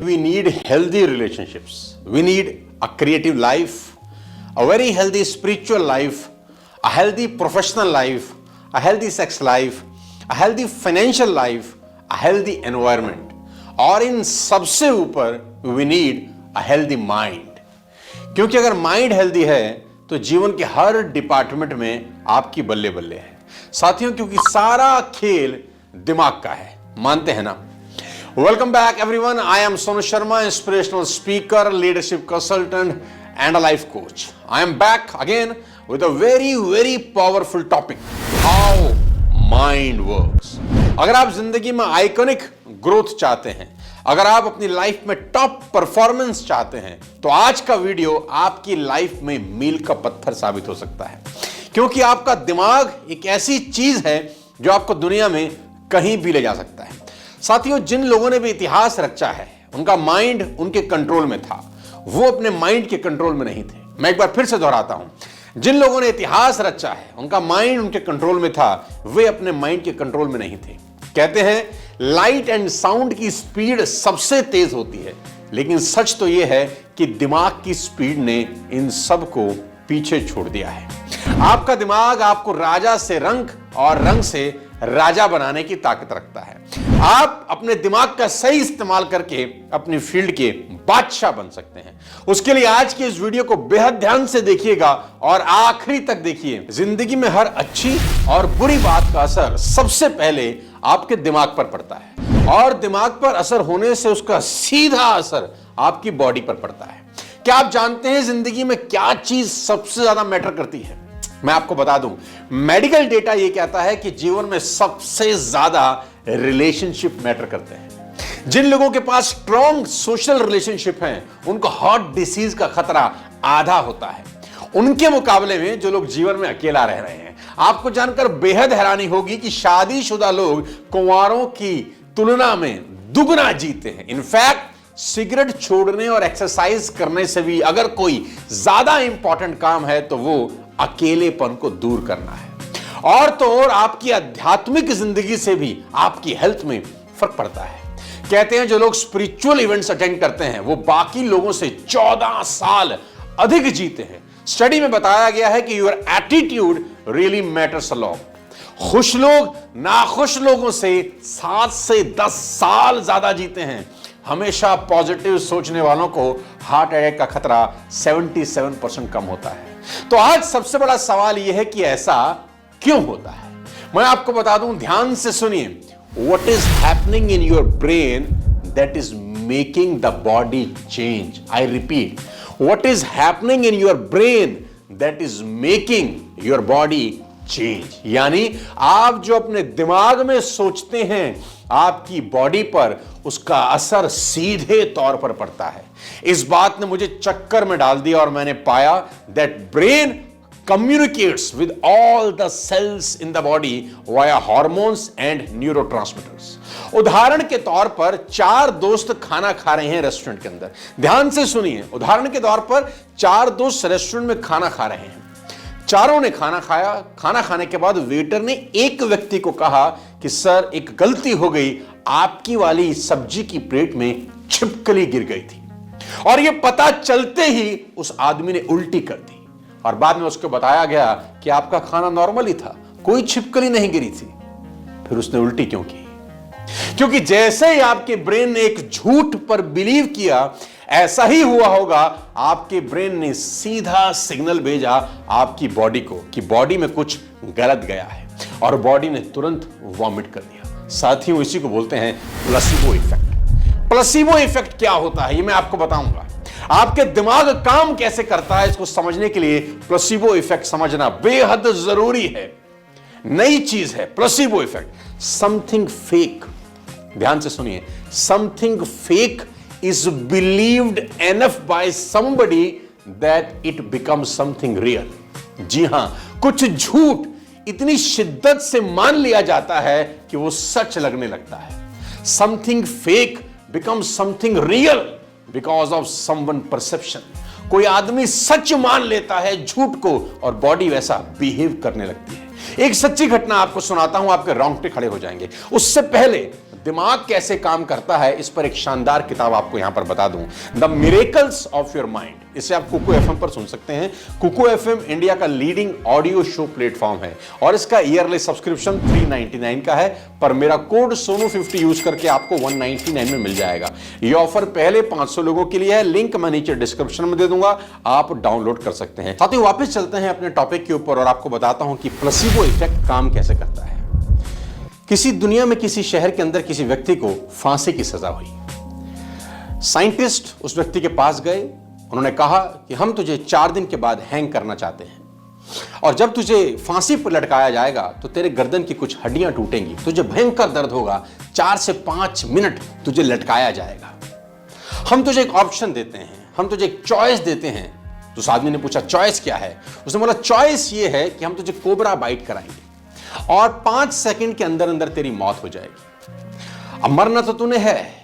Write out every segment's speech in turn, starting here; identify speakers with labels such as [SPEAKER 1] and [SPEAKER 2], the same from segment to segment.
[SPEAKER 1] we need healthy relationships. We need a creative life, a very healthy spiritual life, a healthy professional life, a healthy sex life, a healthy financial life, a healthy environment. और इन सबसे ऊपर we need a healthy mind. क्योंकि अगर mind healthy है तो जीवन के हर department में आपकी बल्ले बल्ले है साथियों, क्योंकि सारा खेल दिमाग का है, मानते हैं ना। Welcome back everyone, I am Sonu Sharma, inspirational speaker, leadership consultant and a life coach. I am back again with a very powerful topic, how mind works. अगर आप जिंदगी में आइकॉनिक ग्रोथ चाहते हैं, अगर आप अपनी लाइफ में टॉप परफॉर्मेंस चाहते हैं, तो आज का वीडियो आपकी लाइफ में मील का पत्थर साबित हो सकता है। क्योंकि आपका दिमाग एक ऐसी चीज है जो आपको दुनिया में कहीं भी ले जा सकता है। साथियों, जिन लोगों ने भी इतिहास रचा है, उनका माइंड उनके कंट्रोल में था, वो अपने माइंड के कंट्रोल में नहीं थे। मैं एक बार फिर से दोहराता हूं, जिन लोगों ने इतिहास रचा है, उनका माइंड उनके कंट्रोल में था, वे अपने माइंड के कंट्रोल में नहीं थे। कहते हैं लाइट एंड साउंड की स्पीड सबसे तेज होती है, लेकिन सच तो यह है कि दिमाग की स्पीड ने इन सब को पीछे छोड़ दिया है। आपका दिमाग आपको राजा से रंक और रंक से राजा बनाने की ताकत रखता है। आप अपने दिमाग का सही इस्तेमाल करके अपनी फील्ड के बादशाह बन सकते हैं। उसके लिए आज की इस वीडियो को बेहद ध्यान से देखिएगा और आखिरी तक देखिए। जिंदगी में हर अच्छी और बुरी बात का असर सबसे पहले आपके दिमाग पर पड़ता है, और दिमाग पर असर होने से उसका सीधा असर आपकी बॉडी पर पड़ता है। क्या आप जानते हैं जिंदगी में क्या चीज सबसे ज्यादा मैटर करती है? मैं आपको बता दूं, मेडिकल डेटा यह कहता है कि जीवन में सबसे ज्यादा रिलेशनशिप मैटर करते हैं। जिन लोगों के पास स्ट्रॉन्ग सोशल रिलेशनशिप हैं, उनको हार्ट डिसीज का खतरा आधा होता है, उनके मुकाबले में जो लोग जीवन में अकेला रह रहे हैं। आपको जानकर बेहद हैरानी होगी कि शादीशुदा लोग कुंवारों की तुलना में दुगना जीते हैं। इनफैक्ट सिगरेट छोड़ने और एक्सरसाइज करने से भी अगर कोई ज्यादा इंपॉर्टेंट काम है तो वो अकेलेपन को दूर करना है। और तो और आपकी आध्यात्मिक जिंदगी से भी आपकी हेल्थ में फर्क पड़ता है। कहते हैं जो लोग स्पिरिचुअल इवेंट्स अटेंड करते हैं, वो बाकी लोगों से 14 साल अधिक जीते हैं। स्टडी में बताया गया है कि your attitude really matters a lot. खुश लोग नाखुश लोगों से 7 से 10 साल ज्यादा जीते हैं। हमेशा पॉजिटिव सोचने वालों को हार्ट अटैक का खतरा 77% कम होता है। तो आज सबसे बड़ा सवाल यह है कि ऐसा क्यों होता है? मैं आपको बता दूं, ध्यान से सुनिए। What is happening in your brain that is making the body change? I repeat, what is happening in your brain that is making your body change? यानी आप जो अपने दिमाग में सोचते हैं, आपकी बॉडी पर उसका असर सीधे तौर पर पड़ता है। इस बात ने मुझे चक्कर में डाल दिया और मैंने पाया that brain communicates with all the cells in the body via hormones and neurotransmitters. उदाहरण के तौर पर 4 दोस्त खाना खा रहे हैं रेस्टोरेंट के अंदर। ध्यान से सुनिए, उदाहरण के तौर पर 4 दोस्त रेस्टोरेंट में खाना खा रहे हैं। चारों ने खाना खाया। खाना खाने के बाद वेटर ने एक व्यक्ति को कहा कि सर, एक गलती हो गई, आपकी वाली सब्जी की प्लेट में छिपकली गिर गई थी। और यह पता चलते ही उस आदमी ने उल्टी कर दी, और बाद में उसको बताया गया कि आपका खाना नॉर्मल ही था, कोई छिपकली नहीं गिरी थी। फिर उसने उल्टी क्यों की? क्योंकि जैसे ही आपके ब्रेन ने एक झूठ पर बिलीव किया, ऐसा ही हुआ होगा, आपके ब्रेन ने सीधा सिग्नल भेजा आपकी बॉडी को कि बॉडी में कुछ गलत गया है, और बॉडी ने तुरंत वॉमिट कर दिया। साथियों, इसी को बोलते हैं प्लेसिबो इफेक्ट। प्लेसिबो इफेक्ट क्या होता है, ये मैं आपको बताऊंगा। आपके दिमाग काम कैसे करता है, इसको समझने के लिए प्लेसिबो इफेक्ट समझना बेहद जरूरी है। नई चीज है प्लेसिबो इफेक्ट, समथिंग फेक। ध्यान से सुनिए, something fake is believed enough by somebody that it becomes something real। जी हां, कुछ झूठ इतनी शिद्दत से मान लिया जाता है कि वो सच लगने लगता है। Something fake becomes something real because of someone perception। कोई आदमी सच मान लेता है झूठ को और बॉडी वैसा बिहेव करने लगती है। एक सच्ची घटना आपको सुनाता हूं, आपके रोंगटे खड़े हो जाएंगे। उससे पहले दिमाग कैसे काम करता है, इस पर एक शानदार किताब आपको यहां पर बता दूं, the miracles of your mind. इसे आप कुकू एफएम पर सुन सकते हैं। कुकू एफएम इंडिया का लीडिंग ऑडियो शो प्लेटफॉर्म है और इसका ईयरली सब्सक्रिप्शन 399 का है, पर मेरा कोड सोनू50 यूज करके आपको 199 में मिल जाएगा। यह ऑफर पहले 500 लोगों के लिए है, लिंक मैं नीचे डिस्क्रिप्शन में दे दूंगा, आप डाउनलोड कर सकते हैं। साथियों, वापस चलते हैं अपने टॉपिक के ऊपर और आपको बताता हूं कि प्लेसिबो इफेक्ट काम कैसे करता है। किसी दुनिया में किसी शहर के अंदर किसी व्यक्ति को फांसी की सजा हुई। साइंटिस्ट उस व्यक्ति के पास गए, उन्होंने कहा कि हम तुझे 4 दिन के बाद हैंग करना चाहते हैं और जब तुझे फांसी पर लटकाया जाएगा तो तेरे गर्दन की कुछ हड्डियां टूटेंगी, तुझे भयंकर दर्द होगा, 4 से 5 मिनट तुझे लटकाया जाएगा। हम तुझे एक ऑप्शन देते हैं, हम तुझे एक चॉइस देते हैं। तो उस आदमी ने पूछा चॉइस क्या है? उसने बोला चॉइस ये है कि हम तुझे कोबरा बाइट कराएंगे और 5 सेकंड के अंदर अंदर तेरी मौत हो जाएगी। अब मरना तो तूने है,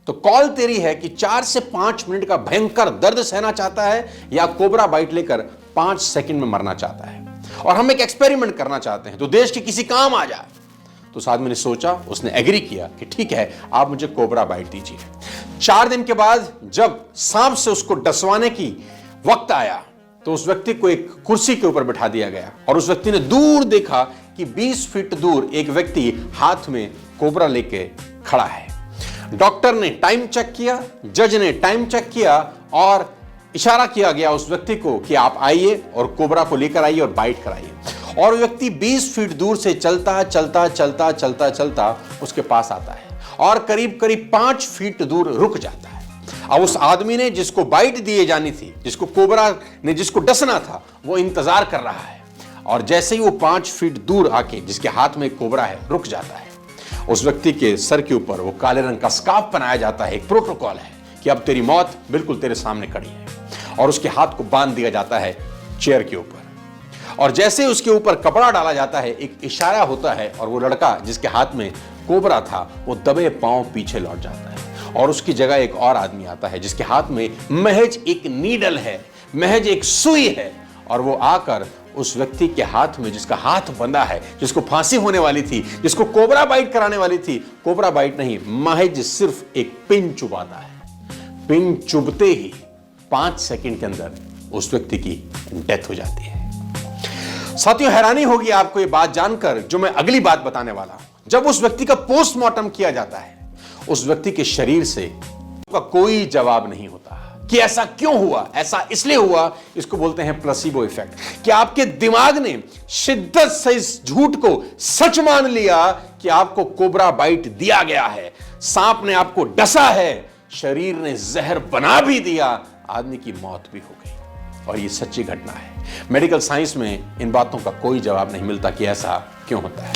[SPEAKER 1] तो कॉल तेरी है कि 4 से 5 मिनट का भयंकर दर्द सहना चाहता है या कोबरा बाइट लेकर 5 सेकंड में मरना चाहता है। और हम एक एक्सपेरिमेंट करना चाहते हैं, तो देश के किसी काम आ जाए। तो उस आदमी ने सोचा, उसने एग्री किया कि ठीक है, आप मुझे कोबरा बाइट दीजिए। 4 दिन के बाद जब सांप से उसको डसवाने की वक्त आया तो उस व्यक्ति को एक कुर्सी के ऊपर बिठा दिया गया और उस व्यक्ति ने दूर देखा कि 20 फीट दूर एक व्यक्ति हाथ में कोबरा लेके खड़ा है। डॉक्टर ने टाइम चेक किया, जज ने टाइम चेक किया और इशारा किया गया उस व्यक्ति को कि आप आइए और कोबरा को लेकर आइए और बाइट कराइए। और व्यक्ति 20 फीट दूर से चलता चलता चलता चलता चलता उसके पास आता है और करीब करीब 5 फीट दूर रुक जाता है। अब उस आदमी ने जिसको बाइट दिए जानी थी, जिसको कोबरा ने जिसको डसना था, वो इंतजार कर रहा है और जैसे ही वो 5 फीट दूर आके जिसके हाथ में कोबरा है रुक जाता है, उस व्यक्ति के सर के ऊपर वो काले रंग का स्कार्फ बनाया जाता है। एक प्रोटोकॉल है कि अब तेरी मौत बिल्कुल तेरे सामने खड़ी है और उसके हाथ को बांध दिया जाता है चेयर के ऊपर और जैसे उसके ऊपर कपड़ा डाला जाता है एक इशारा होता है और वो लड़का जिसके हाथ में कोबरा था वो दबे पांव पीछे लौट जाता है और उसकी जगह एक और आदमी आता है जिसके हाथ में महज एक नीडल है, महज एक सुई है और वो आकर उस व्यक्ति के हाथ में, जिसका हाथ बंधा है, जिसको फांसी होने वाली थी, जिसको कोबरा बाइट कराने वाली थी, कोबरा बाइट नहीं, महज सिर्फ एक पिन चुभाता है। पिन चुभते ही 5 सेकंड के अंदर उस व्यक्ति की डेथ हो जाती है। साथियों, हैरानी होगी आपको ये बात जानकर जो मैं अगली बात बताने वाला हूं। जब उस व्यक्ति का पोस्टमार्टम किया जाता है, उस व्यक्ति के शरीर से का कोई जवाब नहीं होता कि ऐसा क्यों हुआ। ऐसा इसलिए हुआ, इसको बोलते हैं प्लेसिबो इफेक्ट, कि आपके दिमाग ने शिद्दत से इस झूठ को सच मान लिया कि आपको कोबरा बाइट दिया गया है, सांप ने आपको डसा है, शरीर ने जहर बना भी दिया, आदमी की मौत भी हो गई। और ये सच्ची घटना है। मेडिकल साइंस में इन बातों का कोई जवाब नहीं मिलता कि ऐसा क्यों होता है।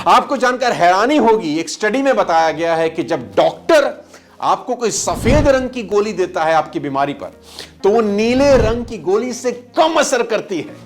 [SPEAKER 1] आपको जानकर हैरानी होगी, एक स्टडी में बताया गया है कि जब डॉक्टर आपको कोई सफेद रंग की गोली देता है आपकी बीमारी पर, तो वो नीले रंग की गोली से कम असर करती है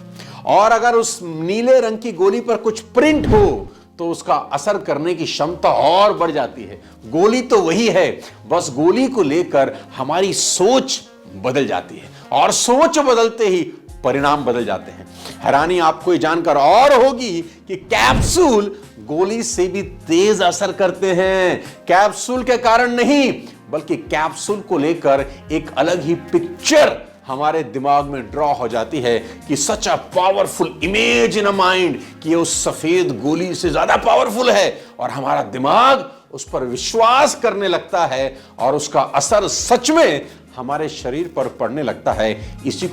[SPEAKER 1] और अगर उस नीले रंग की गोली पर कुछ प्रिंट हो तो उसका असर करने की क्षमता और बढ़ जाती है। गोली तो वही है, बस गोली को लेकर हमारी सोच बदल जाती है और सोच बदलते ही परिणाम बदल जाते हैं। हैरानी आपको ये जानकर और होगी कि कैप्सूल गोली से भी तेज असर करते हैं। कैप्सूल के कारण नहीं, बल्कि कैप्सूल को लेकर एक अलग ही पिक्चर हमारे दिमाग में ड्रॉ हो जाती है कि such a powerful image in a mind, कि उस सफेद गोली से ज्यादा पावरफुल है और हमारा दिमाग उस पर विश्वास करने लगता है और उसका असर सच में हमारे शरीर पर पड़ने लगता है। इसी